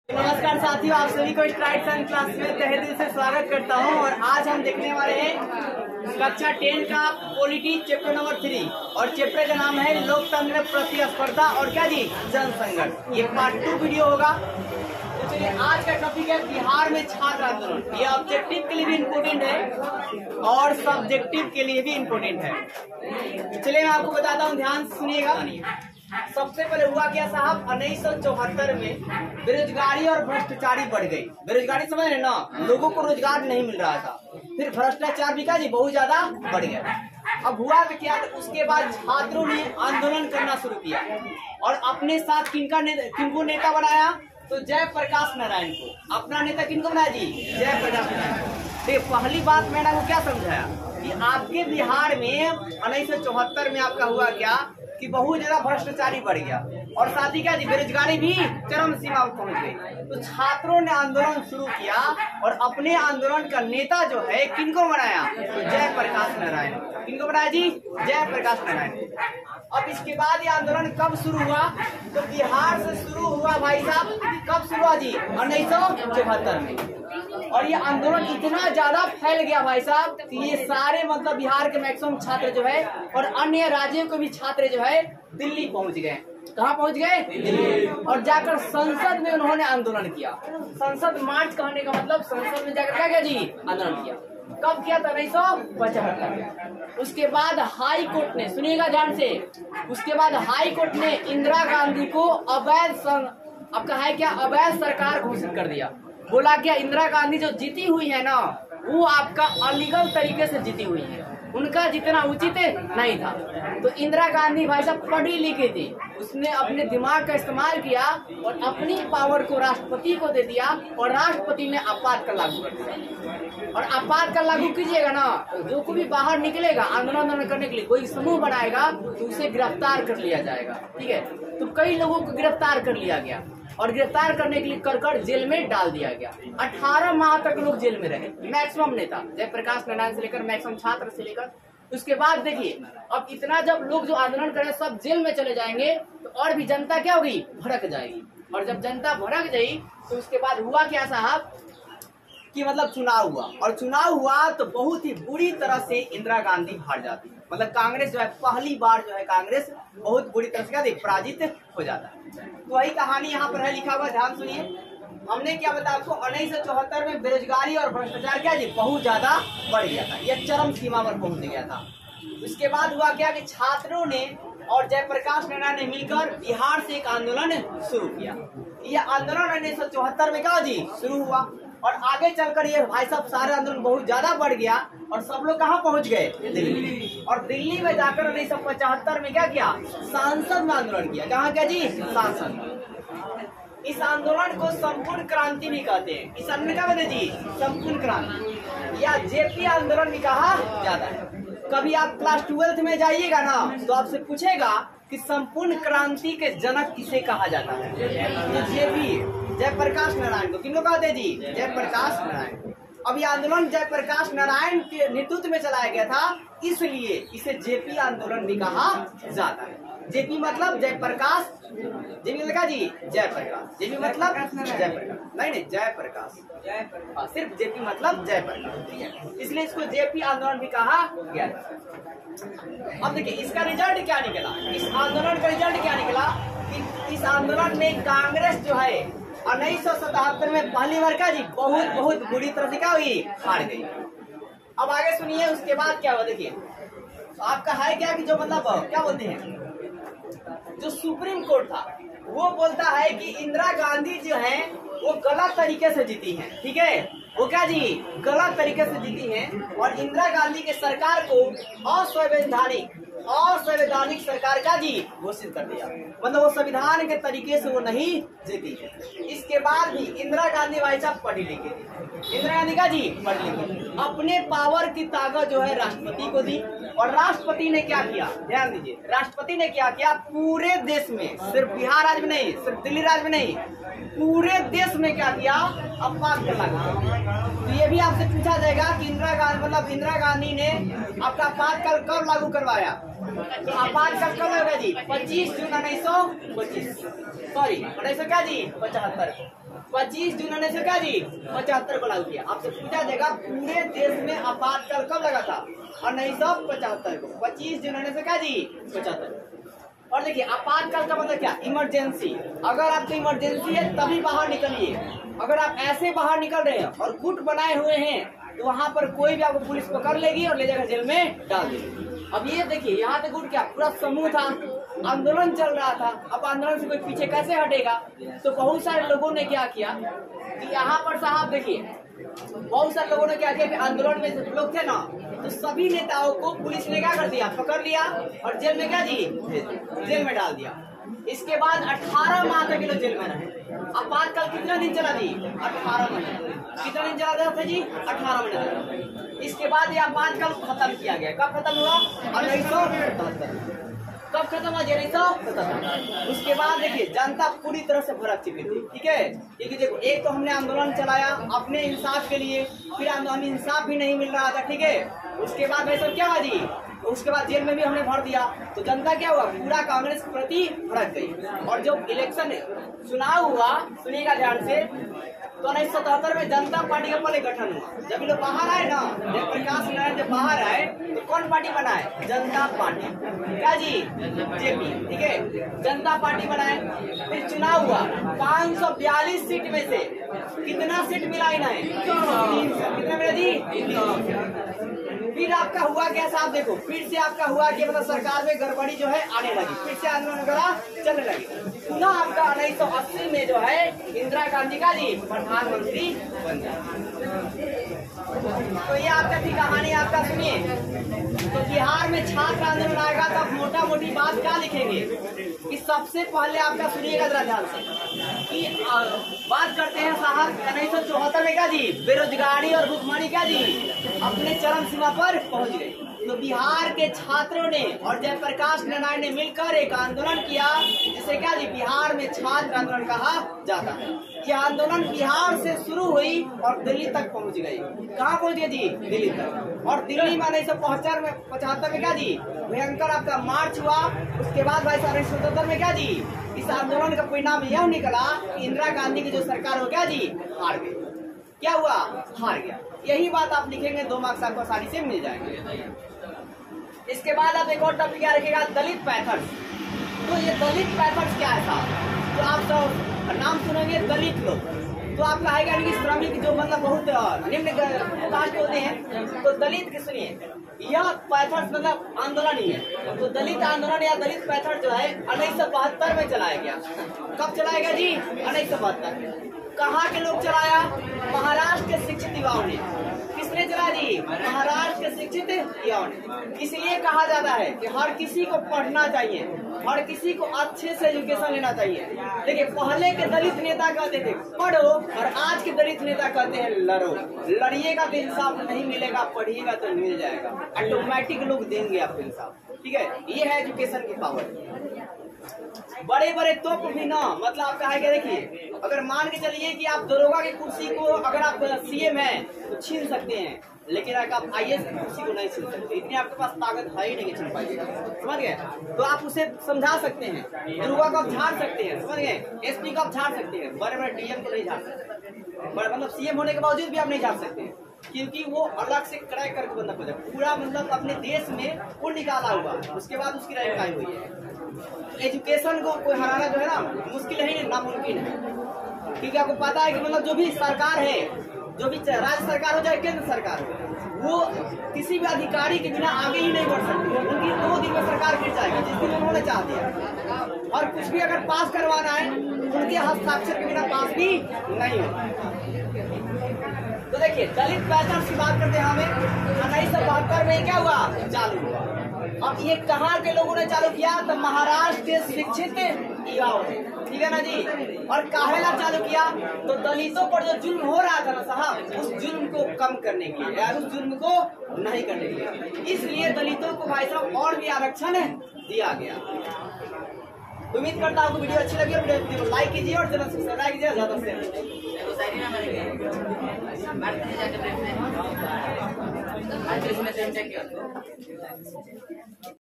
नमस्कार साथियों, आप सभी को स्ट्राइट साइंस क्लास में तहे दिल से स्वागत करता हूं। और आज हम देखने वाले हैं कक्षा 10 का पॉलिटी चैप्टर नंबर 3 और चैप्टर का नाम है लोकतंत्र, प्रतिस्पर्धा और क्या जी, जनसंघर्ष। ये पार्ट 2 वीडियो होगा। तो चलिए, आज का टॉपिक है बिहार में छात्र आंदोलन। ये ऑब्जेक्टिव के लिए भी इम्पोर्टेंट है और सब्जेक्टिव के लिए भी इम्पोर्टेंट है। चलिए मैं आपको बताता हूँ, ध्यान सुनिएगा। सबसे पहले हुआ क्या साहब, 1974 में बेरोजगारी और भ्रष्टाचारी बढ़ गई। बेरोजगारी समझ रहे ना, लोगों को रोजगार नहीं मिल रहा था। फिर भ्रष्टाचार भी क्या जी, बहुत ज्यादा बढ़ गया। अब हुआ तो क्या, उसके बाद छात्रों ने आंदोलन करना शुरू किया और अपने साथ किनको नेता बनाया, तो जयप्रकाश नारायण को। अपना नेता किनको बनाया जी, जयप्रकाश नारायण। तो पहली बात मैंने आपको क्या समझाया कि आपके बिहार में 1974 में आपका हुआ क्या कि बहुत ज्यादा भ्रष्टाचारी बढ़ गया और साथ ही क्या जी, बेरोजगारी भी चरम सीमा पर पहुंच गई। तो छात्रों ने आंदोलन शुरू किया और अपने आंदोलन का नेता जो है किनको बनाया, तो जयप्रकाश नारायण। किनको बनाया जी, जयप्रकाश नारायण। अब इसके बाद ये आंदोलन कब शुरू हुआ, तो बिहार से शुरू हुआ भाई साहब। कब शुरू हुआ जी, 1974 में। और ये आंदोलन इतना ज्यादा फैल गया भाई साहब कि ये सारे मतलब बिहार के मैक्सिमम छात्र जो है और अन्य राज्यों के भी छात्र जो है दिल्ली पहुंच गए। कहाँ पहुंच गए, दिल्ली। और जाकर संसद में उन्होंने आंदोलन किया। संसद मार्च कहने का मतलब संसद में जाकर क्या किया जी, आंदोलन किया। कब किया था, 1975। उसके बाद हाई कोर्ट ने, सुनिएगा ध्यान से, उसके बाद हाई कोर्ट ने इंदिरा गांधी को अवैध, आपका है क्या, अवैध सरकार घोषित कर दिया। बोला क्या, इंदिरा गांधी जो जीती हुई है ना, वो आपका अलीगल तरीके से जीती हुई है, उनका जितना उचित नहीं था। तो इंदिरा गांधी भाई साहब पढ़ी लिखी थी, उसने अपने दिमाग का इस्तेमाल किया और अपनी पावर को राष्ट्रपति को दे दिया और राष्ट्रपति ने आपातकाल लागू कर दिया। और आपातकाल लागू कीजिएगा ना, जो कोई भी बाहर निकलेगा आंदोलन करने के लिए, कोई समूह बनाएगा तो उसे गिरफ्तार कर लिया जाएगा। ठीक है, तो कई लोगों को गिरफ्तार कर लिया गया और गिरफ्तार करने के लिए कर जेल में डाल दिया गया। 18 माह तक लोग जेल में रहे, मैक्सिमम नेता, जयप्रकाश नारायण से लेकर मैक्सिमम छात्र से लेकर। उसके बाद देखिए, अब इतना जब लोग जो आंदोलन कर रहे हैं सब जेल में चले जाएंगे तो और भी जनता क्या होगी, भड़क जाएगी। और जब जनता भड़क जाएगी तो उसके बाद हुआ क्या साहब कि मतलब चुनाव हुआ, और चुनाव हुआ तो बहुत ही बुरी तरह से इंदिरा गांधी हार जाती है। मतलब कांग्रेस जो है, पहली बार जो है कांग्रेस बहुत बुरी तरह से क्या पराजित हो जाता है। तो वही कहानी यहाँ पर है, लिखा हुआ, ध्यान सुनिए। हमने क्या बताया आपको, 1974 में बेरोजगारी और भ्रष्टाचार क्या जी, बहुत ज्यादा बढ़ गया था, यह चरम सीमा पर पहुंच गया था। उसके बाद हुआ क्या कि छात्रों ने और जयप्रकाश नारायण ने मिलकर बिहार से एक आंदोलन शुरू किया। यह आंदोलन 1974 में क्या जी, शुरू हुआ और आगे चलकर ये भाई साहब सारे आंदोलन बहुत ज्यादा बढ़ गया और सब लोग कहाँ पहुंच गए, दिल्ली। और दिल्ली में जाकर 1975 में क्या किया, सांसद में आंदोलन किया। कहाँ क्या जी, सांसद में। इस आंदोलन को संपूर्ण क्रांति भी कहते हैं। इस आंदोलन क्या कहते हैं जी, संपूर्ण क्रांति या जेपी आंदोलन भी कहा जाता है। कभी आप क्लास 12th में जाइएगा ना तो आपसे पूछेगा कि संपूर्ण क्रांति के जनक किसे कहा जाता है, ये जेपी, जयप्रकाश नारायण को। किनको कहते हैं जी, जयप्रकाश नारायण। अब ये आंदोलन जयप्रकाश नारायण के नेतृत्व में चलाया गया था, इसलिए इसे जेपी आंदोलन भी कहा जाता है। जेपी मतलब जयप्रकाश, जेपी मतलब जी, जयप्रकाश। जेपी मतलब जयप्रकाश, नहीं जयप्रकाश, सिर्फ जेपी मतलब जयप्रकाश, ठीक है, इसलिए इसको जेपी आंदोलन भी कहा गया। अब देखिए इसका रिजल्ट क्या निकला, इस आंदोलन का रिजल्ट क्या निकला कि इस आंदोलन में कांग्रेस जो है 1977 में पहली बार का जी बहुत बुरी तरह से क्या हुई, हार गई। अब आगे सुनिए, उसके बाद क्या हुआ देखिए। तो आपका है क्या कि जो मतलब क्या बोलते हैं, जो सुप्रीम कोर्ट था वो बोलता है कि इंदिरा गांधी जो है वो गलत तरीके से जीती है। ठीक है, वो क्या जी, गलत तरीके से जीती है और इंदिरा गांधी के सरकार को असंवैधानिक सरकार का जी घोषित कर दिया। मतलब वो संविधान के तरीके से वो नहीं जीती है। इसके बाद भी इंदिरा गांधी भाई साहब पढ़ी लिखी थी। इंदिरा गांधी का जी पढ़ी लिखी, अपने पावर की ताकत जो है राष्ट्रपति को दी। और राष्ट्रपति ने क्या किया, ध्यान दीजिए, राष्ट्रपति ने क्या किया, पूरे देश में, सिर्फ बिहार राज्य में नहीं, सिर्फ दिल्ली राज्य में नहीं, पूरे देश में क्या किया, आपातकाल लागू। तो ये भी आपसे पूछा जाएगा कि इंदिरा गांधी ने आपका आपातकाल कब लागू करवाया। तो आपातकाल कब लगा जी, 25 जून 1925, सॉरी 1900 क्या जी 75 को। 25 जून 1975 को लागू किया। आपसे पूछा जाएगा पूरे देश में आपातकाल कब लगा था? 1975 को, 25 जून 1975। और देखिए आपातकाल का मतलब क्या? इमरजेंसी। अगर आपको इमरजेंसी है तभी बाहर निकलिए। अगर आप ऐसे बाहर निकल रहे हैं और गुट बनाए हुए हैं तो वहां पर कोई भी आपको पुलिस पकड़ लेगी और ले जाकर जेल में डाल देगी। अब ये देखिए यहाँ पे गुट क्या पूरा समूह था, आंदोलन चल रहा था। अब आंदोलन से कोई पीछे कैसे हटेगा? तो बहुत सारे लोगों ने क्या किया कि यहाँ पर साहब देखिए बहुत सारे लोगों ने क्या किया कि आंदोलन में लोग थे ना, तो सभी नेताओं को पुलिस ने क्या कर दिया? पकड़ लिया और जेल में क्या जी? जेल में डाल दिया। इसके बाद 18 माह तक लोग जेल में रहे। आपातकाल कितना दिन चला जी? 18 महीने। कितना दिन चला था जी? 18 महीने। इसके बाद ये आपातकाल खत्म किया गया। कब खत्म हुआ? 1977। कब खत्म हुआ? 1977। उसके बाद देखिए जनता पूरी तरह से भड़क चुकी थी, ठीक है। क्योंकि देखो एक तो हमने आंदोलन चलाया अपने इंसाफ के लिए, फिर हमें इंसाफ भी नहीं मिल रहा था, ठीक है। उसके बाद भाई सब क्या हुआ जी? उसके बाद जेल में भी हमने भर दिया, तो जनता क्या हुआ? पूरा कांग्रेस के प्रति भड़क गई। और जो इलेक्शन चुनाव हुआ, सुनिएगा ध्यान से, तो 1977 में जनता पार्टी का पहले गठन हुआ। जब ये लोग बाहर आए ना, जयप्रकाश नारायण जब बाहर आए तो कौन पार्टी बनाए? जनता पार्टी। क्या जी? जेपी, ठीक है। जनता पार्टी बनाए। फिर चुनाव हुआ, 542 सीट में से कितना सीट मिला इन्हें? 300। कितना मिला जी? फिर आपका हुआ क्या साहब? देखो फिर से आपका हुआ कि मतलब सरकार में गड़बड़ी जो है आने लगी, फिर से आंदोलन वगैरह चलने लगी। पुनः आपका 1980 में जो है इंदिरा गांधी का जी प्रधानमंत्री बन गया। तो ये आपका थी कहानी, आपका सुनिए। तो बिहार में छात्र आंदोलन आएगा तो आप मोटा मोटी बात क्या लिखेंगे कि सबसे पहले आपका सुनिएगा जरा ध्यान से कि बात करते हैं साहब 1974 में क्या जी? बेरोजगारी और भुखमरी क्या जी अपने चरम सीमा पर पहुंच गए। तो बिहार के छात्रों ने और जयप्रकाश नारायण ने मिलकर एक आंदोलन किया जिसे क्या जी बिहार में छात्र आंदोलन कहा जाता है। यह आंदोलन बिहार से शुरू हुई और दिल्ली तक पहुंच गई। कहाँ पहुंच गई जी? दिल्ली तक। और दिल्ली में 1975 में क्या जी भयंकर आपका मार्च हुआ। उसके बाद भाई 1977 में क्या जी इस आंदोलन का परिणाम यह निकला कि इंदिरा गांधी की जो सरकार हो गया जी हार गई। क्या हुआ? हार गया। यही बात आप लिखेंगे, 2 मार्क्स आपको आसानी से मिल जाएंगे। इसके बाद आप एक और टॉपिक क्या रखेगा? दलित पैथर्स। तो ये दलित पैथर्स क्या है साहब? तो आप सब नाम सुनेंगे दलित लोग, तो आपका आएगा कि श्रमिक जो मतलब बहुत निम्न कास्ट होते हैं। तो दलित की सुनिए, यह पैथर्स मतलब आंदोलन ही है। तो दलित आंदोलन या दलित पैथर्स जो है 1972 में चलाया गया। कब चलाया गया जी? 1972। कहाँ के लोग चलाया? महाराष्ट्र के शिक्षित युवाओं ने। किसने चला जी? महाराष्ट्र के शिक्षित युवाओं ने। इसलिए कहा जाता है कि हर किसी को पढ़ना चाहिए, हर किसी को अच्छे से एजुकेशन लेना चाहिए। देखिए पहले के दलित नेता कहते थे पढ़ो, और आज के दलित नेता कहते हैं लड़ो। लड़िएगा तो इंसाफ नहीं मिलेगा, पढ़िएगा तो मिल जाएगा। ऑटोमेटिक लोग देंगे आपको इंसाफ, ठीक है। ये है एजुकेशन की पावर। बड़े बड़े तोप भी ना मतलब आप कहेंगे, देखिए अगर मान के चलिए कि आप दरोगा की कुर्सी को अगर आप सीएम हैं तो छीन सकते हैं, लेकिन अगर आप आईएएस की कुर्सी को नहीं छीन सकते। इतनी आपके पास ताकत है ही नहीं छीन पाइएगा, समझ गए। तो आप उसे समझा सकते हैं, दरोगा को आप झाड़ सकते हैं, समझ गए। एसपी को आप झाड़ सकते हैं, बड़े बड़े डीएम को नहीं झाड़ सकते। बड़े मतलब सीएम होने के बावजूद भी आप नहीं झाड़ सकते, क्योंकि वो अलग से क्रैक करके बंदा खोजा पूरा मतलब अपने देश में वो निकाला हुआ, उसके बाद उसकी रैंक हुई है। एजुकेशन को कोई हराना जो है ना मुश्किल है, नामुमकिन है। क्योंकि आपको पता है कि मतलब जो भी सरकार है, जो भी राज्य सरकार हो चाहे केंद्र सरकार हो, वो किसी भी अधिकारी के बिना आगे ही नहीं बढ़ सकती। उनकी 2 दिन में सरकार गिर जाएगी जिस दिन उन्होंने चाह दिया। और कुछ भी अगर पास करवाना है उनके हस्ताक्षर के बिना पास भी नहीं होगा। तो देखिए दलित पैथर्स की बात करते हैं हमें 1972 में क्या हुआ? चालू हुआ। अब ये कहाँ के लोगों ने चालू किया? तो महाराष्ट्र के शिक्षित युवाओं ने, ठीक है ना जी। और काहेला चालू किया? तो दलितों पर जो जुल्म हो रहा था ना साहब, उस जुल्म को कम करने के लिए, उस जुल्म को नहीं करने के लिए, इसलिए दलितों को भाई साहब और भी आरक्षण दिया गया। उम्मीद करता हूँ वीडियो अच्छी लगी और वीडियो को लाइक कीजिए और चैनल सब्सक्राइब कीजिए ज्यादा से।